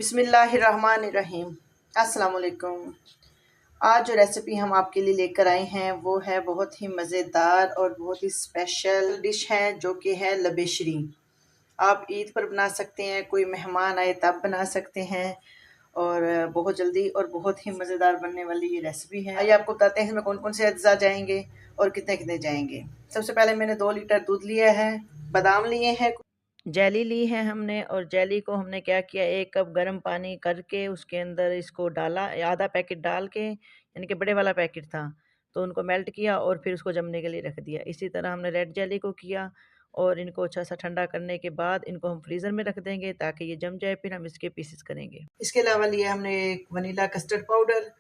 बिस्मिल्लाहिर्रहमानिर्रहीम। अस्सलाम वालेकुम। आज जो रेसिपी हम आपके लिए लेकर आए हैं वो है बहुत ही मज़ेदार और बहुत ही स्पेशल डिश है जो कि है लबेशरी। आप ईद पर बना सकते हैं, कोई मेहमान आए तब बना सकते हैं और बहुत जल्दी और बहुत ही मज़ेदार बनने वाली ये रेसिपी है। आइए आपको बताते हैं इसमें कौन कौन से अज्जा जाएंगे और कितने कितने जाएंगे। सबसे पहले मैंने 2 लीटर दूध लिया है, बादाम लिए हैं, जेली ली है हमने और जेली को हमने क्या किया, 1 कप गर्म पानी करके उसके अंदर इसको डाला, आधा पैकेट डाल के, यानी कि बड़े वाला पैकेट था, तो उनको मेल्ट किया और फिर उसको जमने के लिए रख दिया। इसी तरह हमने रेड जेली को किया और इनको अच्छा सा ठंडा करने के बाद इनको हम फ्रीज़र में रख देंगे ताकि ये जम जाए, फिर हम इसके पीसेस करेंगे। इसके अलावा लिया हमने vanilla custard powder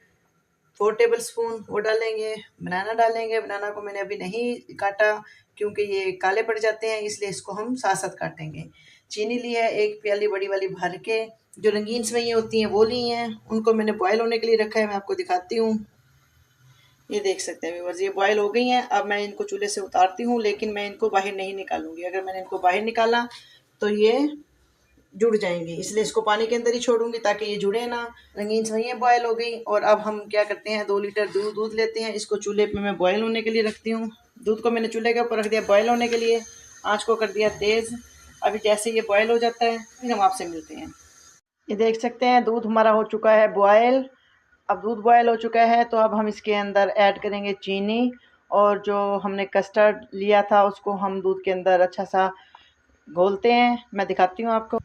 4 table spoon, वो डालेंगे। बनाना डालेंगे, बनाना को मैंने अभी नहीं काटा क्योंकि ये काले पड़ जाते हैं, इसलिए इसको हम साथ-साथ काटेंगे। चीनी ली है 1 प्याली बड़ी वाली भर के, जो रंगीन सेवइयाँ होती हैं वो ली हैं, उनको मैंने बॉयल होने के लिए रखा है, मैं आपको दिखाती हूँ। ये देख सकते हैं व्यूअर्स, ये बॉयल हो गई हैं। अब मैं इनको चूल्हे से उतारती हूँ, लेकिन मैं इनको बाहर नहीं निकालूँगी। अगर मैंने इनको बाहर निकाला तो ये जुड़ जाएंगी, इसलिए इसको पानी के अंदर ही छोड़ूंगी ताकि ये जुड़े ना। रंगीन सेवइयाँ बॉयल हो गई और अब हम क्या करते हैं, 2 लीटर दूध लेते हैं, इसको चूल्हे पे मैं बॉयल होने के लिए रखती हूँ। दूध को मैंने चूल्हे के ऊपर रख दिया बॉयल होने के लिए, आँच को कर दिया तेज़। अभी जैसे ये बॉयल हो जाता है फिर हम आपसे मिलते हैं। ये देख सकते हैं दूध हमारा हो चुका है बॉयल। अब दूध बॉयल हो चुका है तो अब हम इसके अंदर ऐड करेंगे चीनी, और जो हमने कस्टर्ड लिया था उसको हम दूध के अंदर अच्छा सा घोलते हैं। मैं दिखाती हूँ आपको।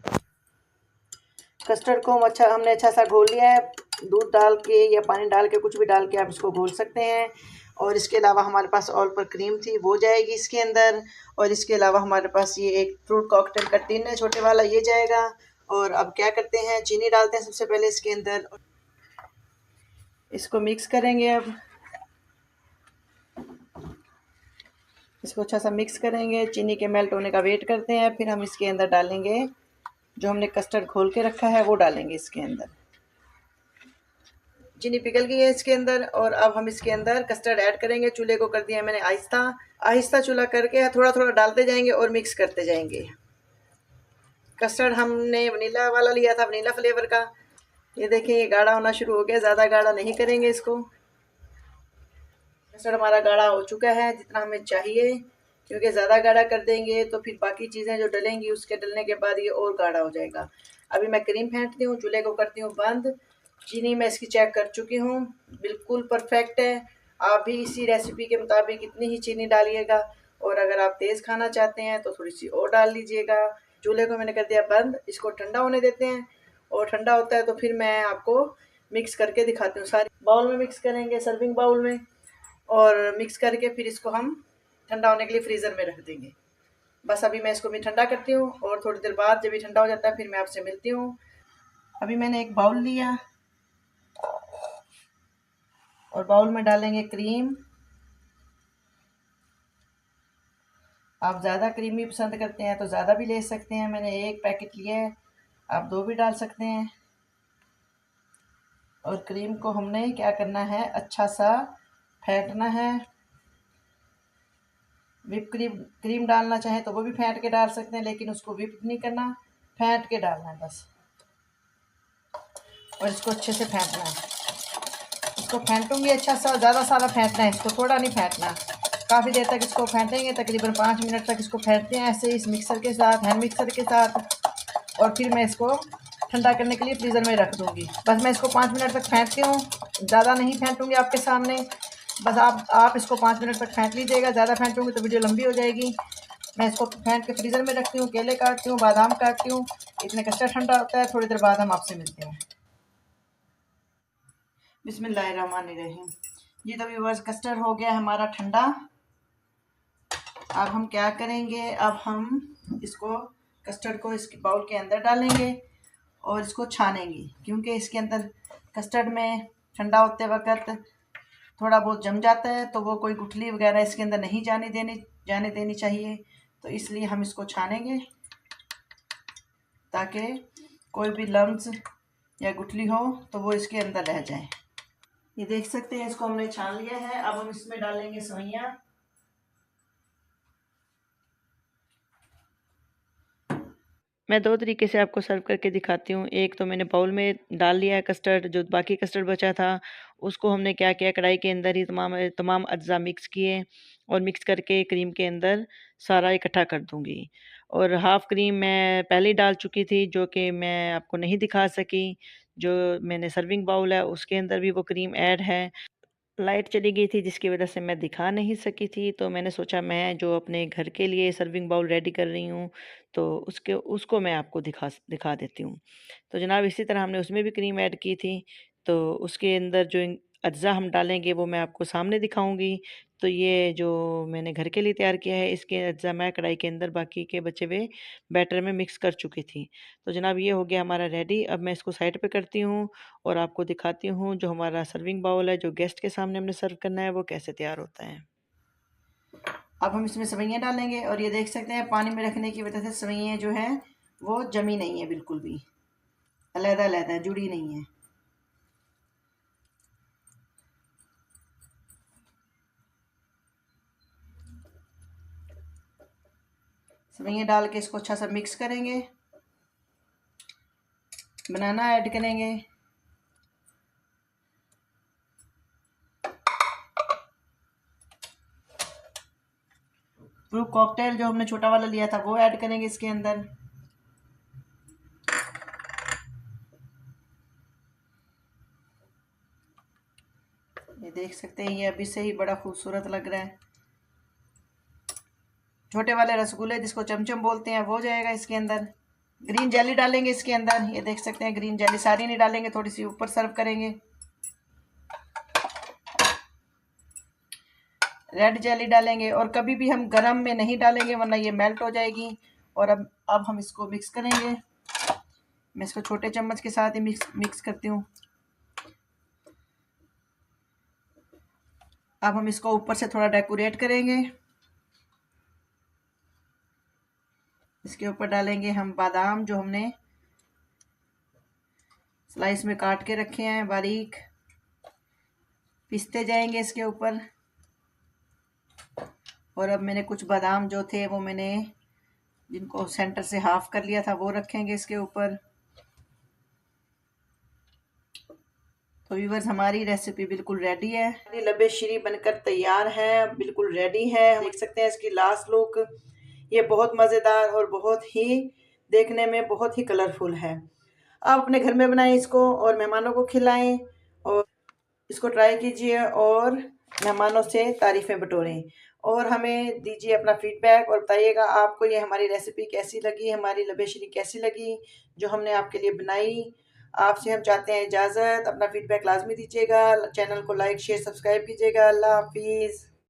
कस्टर्ड को हमने अच्छा सा घोल लिया है, दूध डाल के या पानी डाल के, कुछ भी डाल के आप इसको घोल सकते हैं। और इसके अलावा हमारे पास ऑल पर क्रीम थी, वो जाएगी इसके अंदर। और इसके अलावा हमारे पास ये एक फ्रूट कॉकटेल का टिन है छोटे वाला, ये जाएगा। और अब क्या करते हैं, चीनी डालते हैं सबसे पहले इसके अंदर, इसको मिक्स करेंगे। अब इसको अच्छा सा मिक्स करेंगे, चीनी के मेल्ट होने का वेट करते हैं, फिर हम इसके अंदर डालेंगे जो हमने कस्टर्ड घोल के रखा है, वो डालेंगे इसके अंदर। चीनी पिघल गई है इसके अंदर और अब हम इसके अंदर कस्टर्ड ऐड करेंगे। चूल्हे को कर दिया है मैंने आहिस्ता आहिस्ता, चूल्हा करके थोड़ा थोड़ा डालते जाएंगे और मिक्स करते जाएंगे। कस्टर्ड हमने वनीला वाला लिया था, वनीला फ्लेवर का। ये देखिए ये गाढ़ा होना शुरू हो गया, ज़्यादा गाढ़ा नहीं करेंगे इसको। कस्टर्ड हमारा गाढ़ा हो चुका है जितना हमें चाहिए, क्योंकि ज़्यादा गाढ़ा कर देंगे तो फिर बाकी चीज़ें जो डलेंगी उसके डलने के बाद ये और गाढ़ा हो जाएगा। अभी मैं क्रीम फेंटती हूँ, चूल्हे को करती हूँ बंद। चीनी मैं इसकी चेक कर चुकी हूँ, बिल्कुल परफेक्ट है। आप भी इसी रेसिपी के मुताबिक इतनी ही चीनी डालिएगा, और अगर आप तेज़ खाना चाहते हैं तो थोड़ी सी और डाल लीजिएगा। चूल्हे को मैंने कर दिया बंद, इसको ठंडा होने देते हैं, और ठंडा होता है तो फिर मैं आपको मिक्स करके दिखाती हूँ। सारी बाउल में मिक्स करेंगे, सर्विंग बाउल में, और मिक्स करके फिर इसको हम ठंडा होने के लिए फ्रीज़र में रख देंगे। बस अभी मैं इसको भी ठंडा करती हूँ और थोड़ी देर बाद जब ये ठंडा हो जाता है फिर मैं आपसे मिलती हूँ। अभी मैंने एक बाउल लिया और बाउल में डालेंगे क्रीम। आप ज़्यादा क्रीमी पसंद करते हैं तो ज़्यादा भी ले सकते हैं, मैंने 1 पैकेट लिया है, आप 2 भी डाल सकते हैं। और क्रीम को हमने क्या करना है, अच्छा सा फेंटना है। विप क्रीम डालना चाहें तो वो भी फेंट के डाल सकते हैं, लेकिन उसको विप नहीं करना, फेंट के डालना है बस। और इसको अच्छे से फेंटना है, इसको फेंटूंगी अच्छा सा, ज़्यादा सारा फेंटना है इसको, थोड़ा नहीं फेंटना। काफ़ी देर तक इसको फेंटेंगे, तकरीबन 5 मिनट तक इसको फेंटते हैं ऐसे इस मिक्सर के साथ, हैंड मिक्सर के साथ। और फिर मैं इसको ठंडा करने के लिए फ्रीज़र में रख दूँगी। बस मैं इसको 5 मिनट तक फेंटती हूँ, ज़्यादा नहीं फेंटूँगी आपके सामने। बस आप इसको 5 मिनट तक फेंट लीजिएगा, ज़्यादा फेंटूँगी तो वीडियो लंबी हो जाएगी। मैं इसको फेंट के फ्रीज़र में रखती हूँ, केले काटती हूँ, बादाम काटती हूँ, इतने कस्टर्ड ठंडा होता है। थोड़ी देर बाद हम आपसे मिलते हैं। बिस्मिल्लाहिर्रहमानिर्रहीम। ये तो व्यूअर्स कस्टर्ड हो गया हमारा ठंडा। अब हम क्या करेंगे, अब हम इसको कस्टर्ड को इसके बाउल के अंदर डालेंगे और इसको छानेंगे, क्योंकि इसके अंदर कस्टर्ड में ठंडा होते वक्त थोड़ा बहुत जम जाता है, तो वो कोई गुठली वगैरह इसके अंदर नहीं जाने देनी चाहिए। तो इसलिए हम इसको छानेंगे ताकि कोई भी लम्स या गुठली हो तो वो इसके अंदर रह जाए। ये देख सकते हैं इसको हमने छान लिया है। अब हम इसमें डालेंगे सेवइयाँ। मैं 2 तरीके से आपको सर्व करके दिखाती हूँ। एक तो मैंने बाउल में डाल लिया है कस्टर्ड, जो बाकी कस्टर्ड बचा था, उसको हमने क्या किया, कढ़ाई के अंदर ही तमाम अज्ज़ा मिक्स किए और मिक्स करके क्रीम के अंदर सारा इकट्ठा कर दूँगी। और हाफ़ क्रीम मैं पहले ही डाल चुकी थी, जो कि मैं आपको नहीं दिखा सकी। जो मैंने सर्विंग बाउल है, उसके अंदर भी वो क्रीम ऐड है। लाइट चली गई थी जिसकी वज़ह से मैं दिखा नहीं सकी थी, तो मैंने सोचा मैं जो अपने घर के लिए सर्विंग बाउल रेडी कर रही हूँ, तो उसको मैं आपको दिखा देती हूँ। तो जनाब इसी तरह हमने उसमें भी क्रीम ऐड की थी, तो उसके अंदर जो अज्ज़ा हम डालेंगे वो मैं आपको सामने दिखाऊँगी। तो ये जो मैंने घर के लिए तैयार किया है, इसके अज्ज़ा मैं कढ़ाई के अंदर बाकी के बचे हुए बैटर में मिक्स कर चुकी थी। तो जनाब ये हो गया हमारा रेडी। अब मैं इसको साइड पे करती हूँ और आपको दिखाती हूँ जो हमारा सर्विंग बाउल है, जो गेस्ट के सामने हमने सर्व करना है, वो कैसे तैयार होता है। अब हम इसमें सेवइयाँ डालेंगे और ये देख सकते हैं पानी में रखने की वजह से सेवइयाँ जो हैं वो जमी नहीं है, बिल्कुल भी अलग-अलग जुड़ी नहीं है। सेवइयाँ डाल के इसको अच्छा सा मिक्स करेंगे। बनाना ऐड करेंगे। फ्रूट कॉकटेल जो हमने छोटा वाला लिया था वो ऐड करेंगे इसके अंदर। ये देख सकते हैं, ये अभी से ही बड़ा खूबसूरत लग रहा है। छोटे वाले रसगुल्ले जिसको चमचम बोलते हैं वो जाएगा इसके अंदर। ग्रीन जेली डालेंगे इसके अंदर। ये देख सकते हैं ग्रीन जेली सारी नहीं डालेंगे, थोड़ी सी ऊपर सर्व करेंगे। रेड जेली डालेंगे और कभी भी हम गरम में नहीं डालेंगे वरना ये मेल्ट हो जाएगी। और अब हम इसको मिक्स करेंगे। मैं इसको छोटे चम्मच के साथ ही मिक्स करती हूँ। अब हम इसको ऊपर से थोड़ा डेकोरेट करेंगे। इसके ऊपर डालेंगे हम बादाम जो हमने स्लाइस में काट के रखे हैं बारीक। पिसते जाएंगे इसके ऊपर। और अब मैंने कुछ बादाम जो थे वो मैंने जिनको सेंटर से हाफ कर लिया था वो रखेंगे इसके ऊपर। तो व्यूवर्स हमारी रेसिपी बिल्कुल रेडी है। लबे श्री बनकर तैयार है, बिल्कुल रेडी है। देख सकते हैं इसकी लास्ट लुक। ये बहुत मज़ेदार और बहुत ही देखने में बहुत ही कलरफुल है। आप अपने घर में बनाएं इसको और मेहमानों को खिलाएं और इसको ट्राई कीजिए और मेहमानों से तारीफ़ें बटोरें। और हमें दीजिए अपना फीडबैक और बताइएगा आपको ये हमारी रेसिपी कैसी लगी, हमारी लबेशरी कैसी लगी जो हमने आपके लिए बनाई। आपसे हम चाहते हैं इजाज़त। अपना फीडबैक लाजमी दीजिएगा। चैनल को लाइक शेयर सब्सक्राइब कीजिएगा। अल्लाह हाफिज़।